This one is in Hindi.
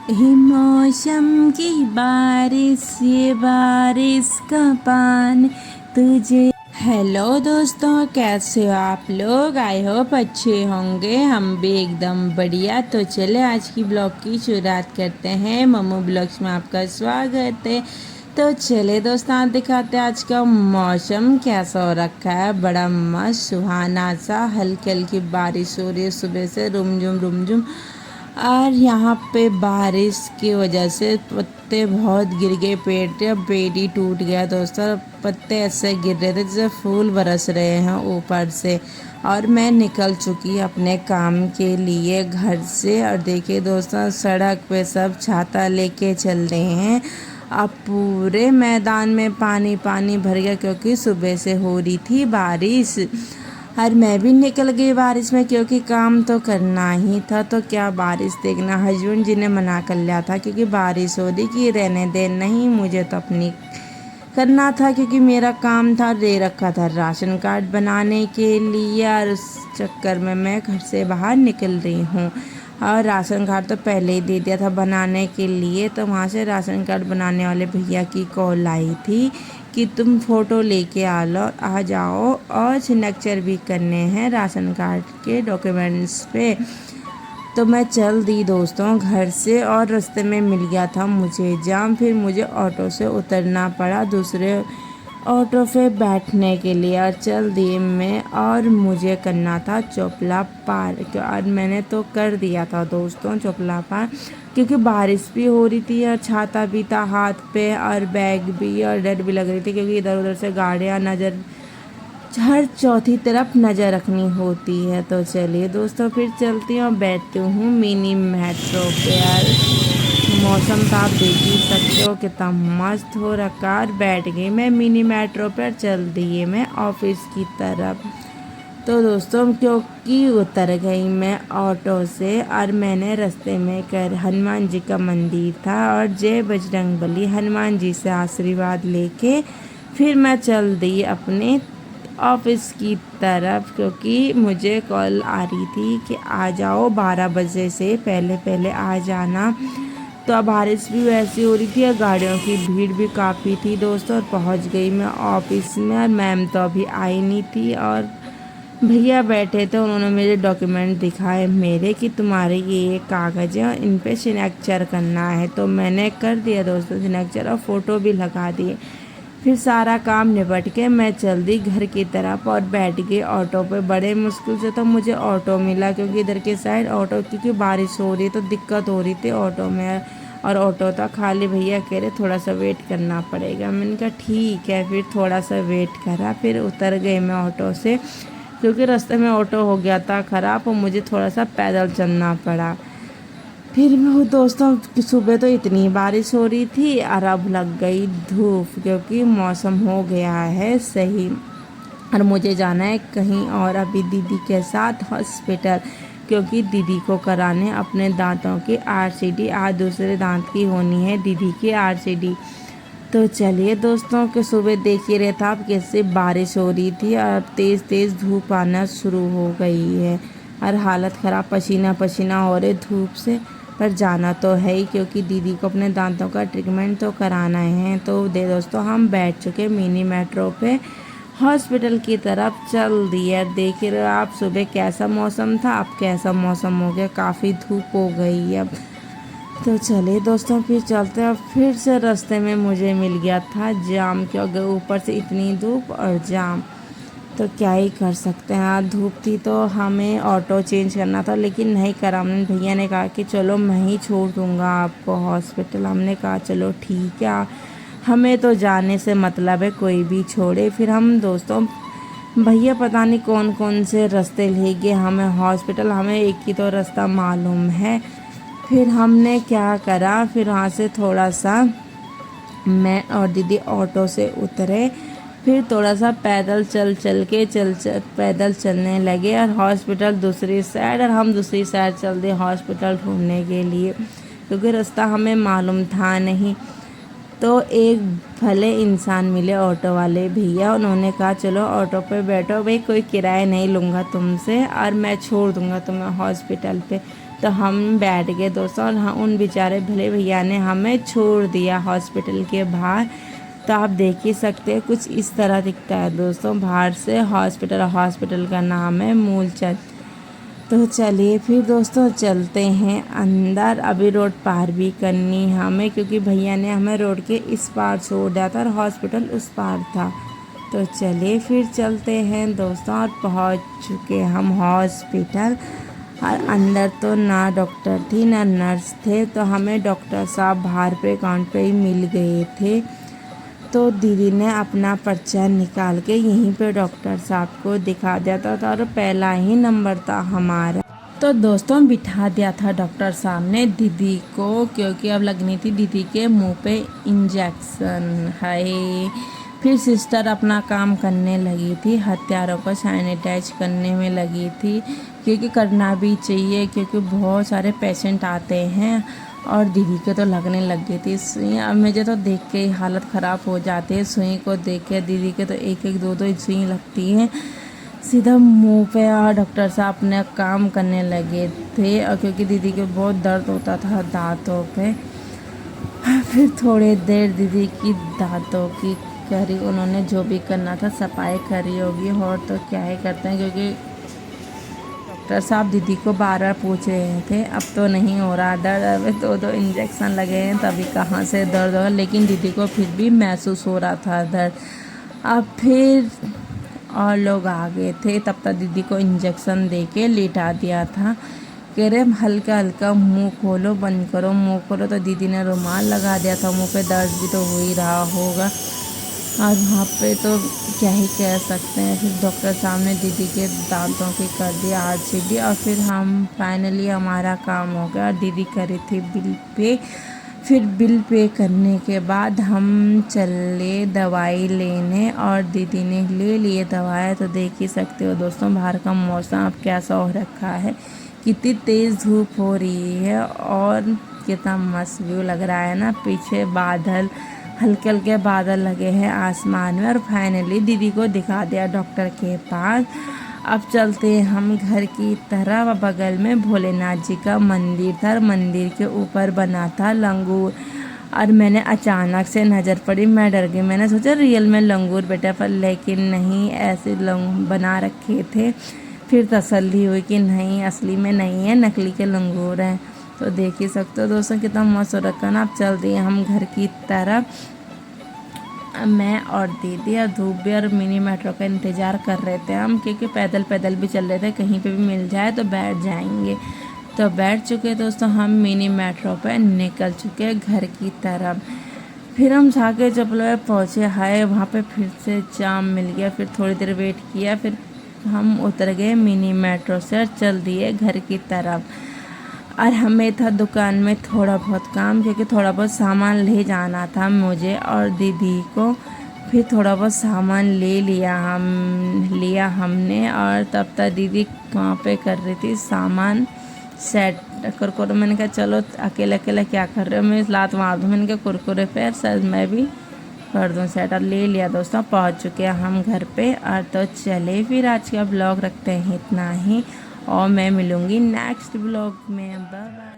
हे मौसम की बारिश ये बारिश का पानी तुझे। हेलो दोस्तों, कैसे हो आप लोग? आई होप अच्छे होंगे। हम भी एकदम बढ़िया। तो चले आज की ब्लॉग की शुरुआत करते हैं। मम्मू ब्लॉग्स में आपका स्वागत है। तो चले दोस्तों, आज दिखाते हैं आज का मौसम कैसा हो रखा है। बड़ा मस्त सुहाना सा, हल्की हल्की बारिश हो रही है सुबह से, रुमझुम रुमझुम। और यहाँ पे बारिश की वजह से पत्ते बहुत गिर गए, पेड़ ही टूट गया दोस्तों। पत्ते ऐसे गिर रहे थे जैसे फूल बरस रहे हैं ऊपर से। और मैं निकल चुकी अपने काम के लिए घर से। और देखिए दोस्तों, सड़क पे सब छाता लेके चल रहे हैं। अब पूरे मैदान में पानी पानी भर गया क्योंकि सुबह से हो रही थी बारिश। और मैं भी निकल गई बारिश में क्योंकि काम तो करना ही था। तो क्या बारिश देखना, हस्बैंड जी ने मना कर लिया था क्योंकि बारिश हो रही कि रहने दे, नहीं मुझे तो अपनी करना था क्योंकि मेरा काम था, दे रखा था राशन कार्ड बनाने के लिए। और उस चक्कर में मैं घर से बाहर निकल रही हूँ। और राशन कार्ड तो पहले ही दे दिया था बनाने के लिए। तो वहाँ से राशन कार्ड बनाने वाले भैया की कॉल आई थी कि तुम फ़ोटो लेके आ जाओ और सिग्नेचर भी करने हैं राशन कार्ड के डॉक्यूमेंट्स पे। तो मैं चल दी दोस्तों घर से। और रास्ते में मिल गया था मुझे जाम। फिर मुझे ऑटो से उतरना पड़ा दूसरे ऑटो पे बैठने के लिए। और चल दी मैं। और मुझे करना था चोपला पार। और मैंने तो कर दिया था दोस्तों चोपला पार, क्योंकि बारिश भी हो रही थी और छाता भी था हाथ पे और बैग भी। और डर भी लग रही थी क्योंकि इधर उधर से गाड़ियाँ नज़र, हर चौथी तरफ नज़र रखनी होती है। तो चलिए दोस्तों, फिर चलती हूँ और बैठती हूँ मिनी मेट्रो पे। यार मौसम तो आप देख ही सकते हो कितना मस्त हो रखा। और बैठ गई मैं मिनी मेट्रो पर, चल दी है मैं ऑफिस की तरफ। तो दोस्तों, क्योंकि उतर गई मैं ऑटो से और मैंने रास्ते में कर हनुमान जी का मंदिर था और जय बजरंगबली हनुमान जी से आशीर्वाद लेके फिर मैं चल दी अपने ऑफिस की तरफ, क्योंकि मुझे कॉल आ रही थी कि आ जाओ 12 बजे से पहले पहले आ जाना। तो अब बारिश भी वैसी हो रही थी और गाड़ियों की भीड़ भी काफ़ी थी दोस्तों। और पहुंच गई मैं ऑफिस में। और मैम तो अभी आई नहीं थी और भैया बैठे थे, उन्होंने मेरे डॉक्यूमेंट दिखाए मेरे कि तुम्हारे ये कागज़ हैं और इन पे सिग्नेचर करना है। तो मैंने कर दिया दोस्तों सिग्नेचर और फ़ोटो भी लगा दिए। फिर सारा काम निपट के मैं चल दी घर की तरफ और बैठ गई ऑटो पे। बड़े मुश्किल से तो मुझे ऑटो मिला क्योंकि इधर के साइड ऑटो, क्योंकि बारिश हो रही तो दिक्कत हो रही थी ऑटो में। और ऑटो था खाली। भैया कह रहे थोड़ा सा वेट करना पड़ेगा। मैंने कहा ठीक है। फिर थोड़ा सा वेट करा, फिर उतर गई मैं ऑटो से क्योंकि रास्ते में ऑटो हो गया था ख़राब और मुझे थोड़ा सा पैदल चलना पड़ा। फिर मैं दोस्तों सुबह तो इतनी बारिश हो रही थी और अब लग गई धूप क्योंकि मौसम हो गया है सही। और मुझे जाना है कहीं और अभी दीदी के साथ हॉस्पिटल, क्योंकि दीदी को कराने अपने दांतों की आरसीटी। आज दूसरे दांत की होनी है दीदी की आरसीटी। तो चलिए दोस्तों के सुबह देख ही रहे था आप कैसे बारिश हो रही थी और अब तेज़ तेज़ धूप आना शुरू हो गई है। और हालत ख़राब, पसीना पसीना हो रहे धूप से। पर जाना तो है ही क्योंकि दीदी को अपने दांतों का ट्रीटमेंट तो कराना है। तो दोस्तों हम बैठ चुके मिनी मेट्रो पे, हॉस्पिटल की तरफ चल दिए। देख रहे हो आप सुबह कैसा मौसम था, अब कैसा मौसम हो गया, काफ़ी धूप हो गई अब। तो चलिए दोस्तों फिर चलते हैं। फिर से रास्ते में मुझे मिल गया था जाम, क्योंकि ऊपर से इतनी धूप और जाम। तो क्या ही कर सकते हैं, आज धूप थी तो हमें ऑटो चेंज करना था लेकिन नहीं करा। हमने भैया ने कहा कि चलो मैं ही छोड़ दूँगा आपको हॉस्पिटल। हमने कहा चलो ठीक है, हमें तो जाने से मतलब है, कोई भी छोड़े। फिर हम दोस्तों भैया पता नहीं कौन कौन से रास्ते ले गए हमें हॉस्पिटल, हमें एक ही तो रास्ता मालूम है। फिर हमने क्या करा, फिर वहाँ से थोड़ा सा मैं और दीदी ऑटो से उतरे। फिर थोड़ा सा पैदल चल पैदल चलने लगे और हॉस्पिटल दूसरी साइड, और हम दूसरी साइड चल दिए हॉस्पिटल ढूंढने के लिए क्योंकि रास्ता हमें मालूम था नहीं। तो एक भले इंसान मिले ऑटो वाले भैया, उन्होंने कहा चलो ऑटो पे बैठो भाई, कोई किराया नहीं लूँगा तुमसे और मैं छोड़ दूँगा तुम्हें हॉस्पिटल पे। तो हम बैठ गए दोस्तों, और उन बेचारे भले भैया ने हमें छोड़ दिया हॉस्पिटल के बाहर। तो आप देख ही सकते हैं कुछ इस तरह दिखता है दोस्तों बाहर से हॉस्पिटल का नाम है मूलचंद। तो चलिए फिर दोस्तों चलते हैं अंदर। अभी रोड पार भी करनी है हमें, क्योंकि भैया ने हमें रोड के इस पार छोड़ दिया था और हॉस्पिटल उस पार था। तो चलिए फिर चलते हैं दोस्तों, और पहुंच चुके हम हॉस्पिटल। और अंदर तो ना डॉक्टर थी ना नर्स थे, तो हमें डॉक्टर साहब बाहर पे काउंटर पे ही मिल गए थे। तो दीदी ने अपना पर्चा निकाल के यहीं पे डॉक्टर साहब को दिखा दिया था, और पहला ही नंबर था हमारा। तो दोस्तों बिठा दिया था डॉक्टर साहब ने दीदी को, क्योंकि अब लगनी थी दीदी के मुंह पे इंजेक्शन। है फिर सिस्टर अपना काम करने लगी थी, हथियारों को सैनिटाइज करने में लगी थी, क्योंकि करना भी चाहिए, क्योंकि बहुत सारे पेशेंट आते हैं। और दीदी के तो लगने लग गई थी सुई। अब मुझे तो देख के ही हालत ख़राब हो जाती है सुई को देख के। दीदी के तो एक एक दो दो सुई लगती हैं सीधा मुंह पे। और डॉक्टर साहब अपने काम करने लगे थे, और क्योंकि दीदी के बहुत दर्द होता था दांतों पे। फिर थोड़ी देर दीदी की दांतों की करी, उन्होंने जो भी करना था सफाई करी होगी, और तो क्या ही करते हैं, क्योंकि डॉक्टर साहब दीदी को बार बार पूछ रहे थे अब तो नहीं हो रहा दर्द, अब दो इंजेक्शन लगे हैं तभी कहाँ से दर्द होगा। लेकिन दीदी को फिर भी महसूस हो रहा था दर्द। अब फिर और लोग आ गए थे, तब तक दीदी को इंजेक्शन दे के लेटा दिया था। कह रहे हल्का हल्का मुंह खोलो, बंद करो मुंह खोलो। तो दीदी ने रुमाल लगा दिया था मुंह पे, दर्द भी तो हो ही रहा होगा। और वहाँ पे तो क्या ही कह सकते हैं। फिर डॉक्टर साहब ने दीदी के दांतों की कर दिया RCT, और फिर हम फाइनली हमारा काम हो गया। और दीदी करी थी बिल पे। फिर बिल पे करने के बाद हम चले दवाई लेने, और दीदी ने ले लिए दवाई। तो देख ही सकते हो दोस्तों बाहर का मौसम अब कैसा हो रखा है, कितनी तेज़ धूप हो रही है, और कितना मस्त व्यू लग रहा है ना। पीछे बादल, हल्के हल्के बादल लगे हैं आसमान में। और फाइनली दीदी को दिखा दिया डॉक्टर के पास। अब चलते हैं हम घर की तरफ। बगल में भोलेनाथ जी का मंदिर था, मंदिर के ऊपर बना था लंगूर। और मैंने अचानक से नज़र पड़ी, मैं डर गई। मैंने सोचा रियल में लंगूर बेटा, पर लेकिन नहीं, ऐसे बना रखे थे। फिर तसल्ली हुई कि नहीं असली में नहीं है, नकली के लंगूर हैं। तो देख ही सकते हो दोस्तों कितना मस्त हो रखा ना। अब चलते हैं हम घर की तरफ। मैं और दीदी और धूप भी और मिनी मेट्रो का इंतज़ार कर रहे थे हम, क्योंकि पैदल पैदल भी चल रहे थे, कहीं पे भी मिल जाए तो बैठ जाएंगे। तो बैठ चुके दोस्तों हम मिनी मेट्रो पे, निकल चुके घर की तरफ। फिर हम झाके चपलोए पहुँचे। हाय वहाँ पे फिर से जाम मिल गया। फिर थोड़ी देर वेट किया, फिर हम उतर गए मिनी मेट्रो से और चल दिए घर की तरफ। और हमें था दुकान में थोड़ा बहुत काम, क्योंकि थोड़ा बहुत सामान ले जाना था मुझे और दीदी को। फिर थोड़ा बहुत सामान ले लिया हमने। और तब तक दीदी वहाँ पे कर रही थी सामान सेट कुरकुरे। मैंने कहा चलो अकेले अकेले क्या कर रहे हो, मैं लात मार दूँ। मैंने कहा कुरकुरे पे सर मैं भी कर दूँ सेट। और ले लिया दोस्तों, पहुँच चुके हैं हम घर पे। और तो चले फिर आज का ब्लॉग रखते हैं इतना ही, और मैं मिलूँगी नेक्स्ट ब्लॉग में। Bye bye.